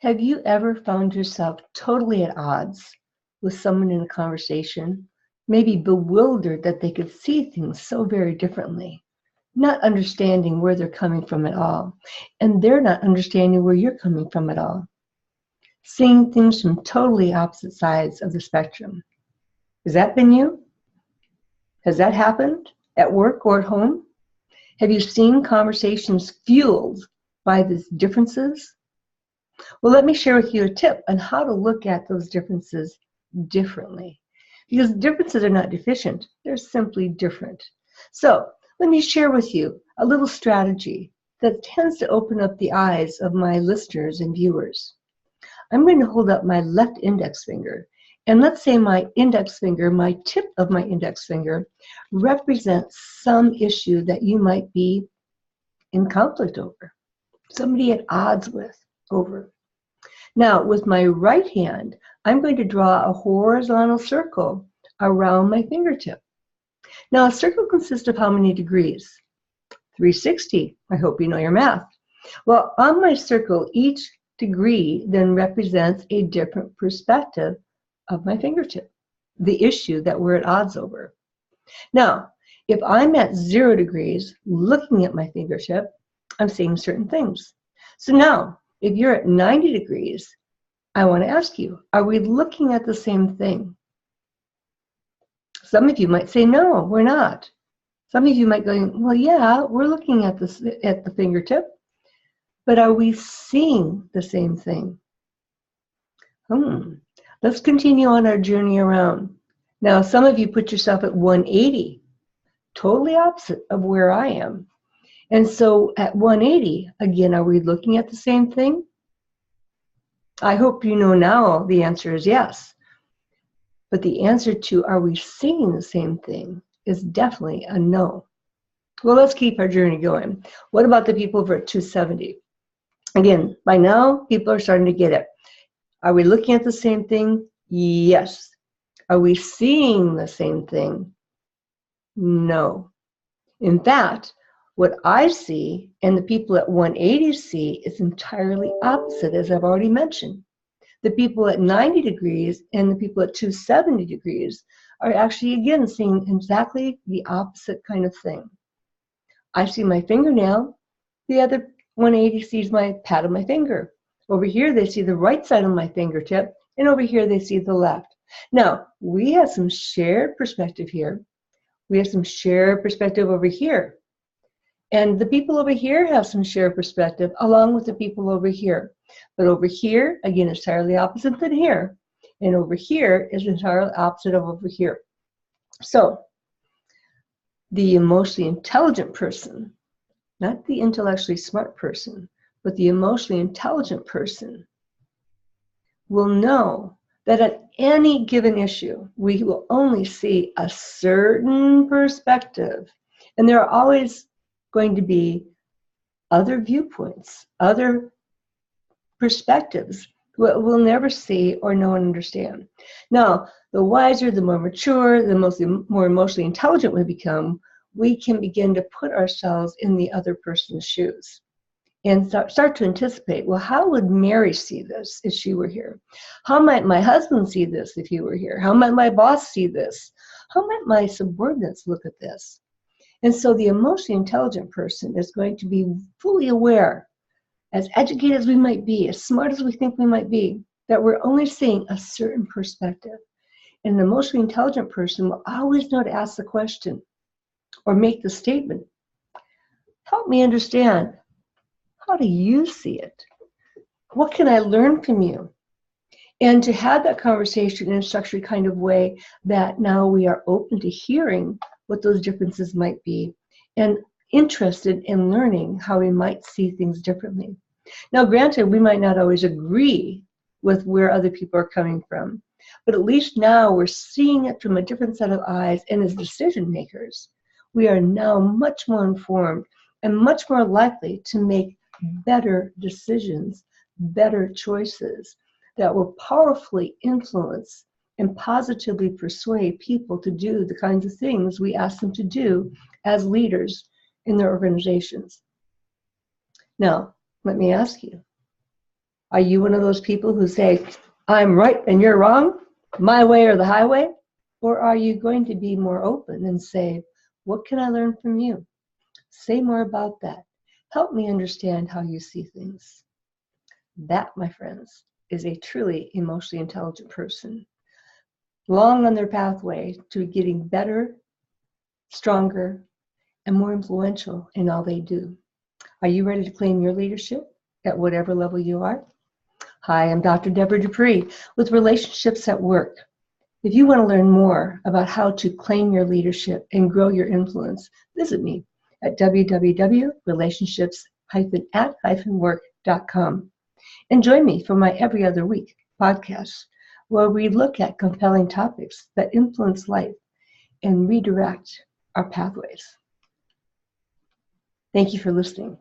Have you ever found yourself totally at odds with someone in a conversation, maybe bewildered that they could see things so very differently, not understanding where they're coming from at all, and they're not understanding where you're coming from at all, seeing things from totally opposite sides of the spectrum? Has that been you? Has that happened at work or at home? Have you seen conversations fueled by these differences? Well, let me share with you a tip on how to look at those differences differently. Because differences are not deficient, they're simply different. So let me share with you a little strategy that tends to open up the eyes of my listeners and viewers. I'm going to hold up my left index finger, and let's say my index finger, my tip of my index finger, represents some issue that you might be in conflict over, somebody at odds with over. Now, with my right hand, I'm going to draw a horizontal circle around my fingertip. Now, a circle consists of how many degrees? 360. I hope you know your math. Well, on my circle, each degree then represents a different perspective of my fingertip, the issue that we're at odds over. Now, if I'm at 0 degrees looking at my fingertip, I'm seeing certain things. So now, if you're at 90 degrees, I want to ask you, are we looking at the same thing? Some of you might say, no, we're not. Some of you might go, well, yeah, we're looking at this at the fingertip, but are we seeing the same thing? Let's continue on our journey around. Now, some of you put yourself at 180, totally opposite of where I am. And so at 180, again, are we looking at the same thing? I hope you know now the answer is yes. But the answer to are we seeing the same thing is definitely a no. Well, let's keep our journey going. What about the people over at 270? Again, by now, people are starting to get it. Are we looking at the same thing? Yes. Are we seeing the same thing? No. In fact, what I see and the people at 180 see is entirely opposite, as I've already mentioned. The people at 90 degrees and the people at 270 degrees are actually, again, seeing exactly the opposite kind of thing. I see my fingernail. The other 180 sees my pad of my finger. Over here, they see the right side of my fingertip, and over here, they see the left. Now, we have some shared perspective here. We have some shared perspective over here. And the people over here have some shared perspective along with the people over here. But over here, again, is entirely opposite than here. And over here is entirely opposite of over here. So the emotionally intelligent person, not the intellectually smart person, but the emotionally intelligent person will know that at any given issue, we will only see a certain perspective. And there are always going to be other viewpoints, other perspectives we'll never see or know and understand. Now, the wiser, the more mature, the more emotionally intelligent we become, we can begin to put ourselves in the other person's shoes and start to anticipate, well, how would Mary see this if she were here? How might my husband see this if he were here? How might my boss see this? How might my subordinates look at this? And so the emotionally intelligent person is going to be fully aware, as educated as we might be, as smart as we think we might be, that we're only seeing a certain perspective. And an emotionally intelligent person will always know to ask the question or make the statement, help me understand, how do you see it? What can I learn from you? And to have that conversation in a structured kind of way that now we are open to hearing what those differences might be and interested in learning how we might see things differently. Now, granted, we might not always agree with where other people are coming from, but at least now we're seeing it from a different set of eyes, and as decision makers, we are now much more informed and much more likely to make better decisions, better choices that will powerfully influence and positively persuade people to do the kinds of things we ask them to do as leaders in their organizations. Now, let me ask you, Are you one of those people who say, I'm right and you're wrong, my way or the highway? Or are you going to be more open and say, what can I learn from you? Say more about that. Help me understand how you see things. That, my friends, is a truly emotionally intelligent person, long on their pathway to getting better, stronger, and more influential in all they do. Are you ready to claim your leadership at whatever level you are? Hi, I'm Dr. Debra Dupree with Relationships at Work. If you want to learn more about how to claim your leadership and grow your influence, visit me at www.relationships-at-work.com. And join me for my every other week podcast, where we look at compelling topics that influence life and redirect our pathways. Thank you for listening.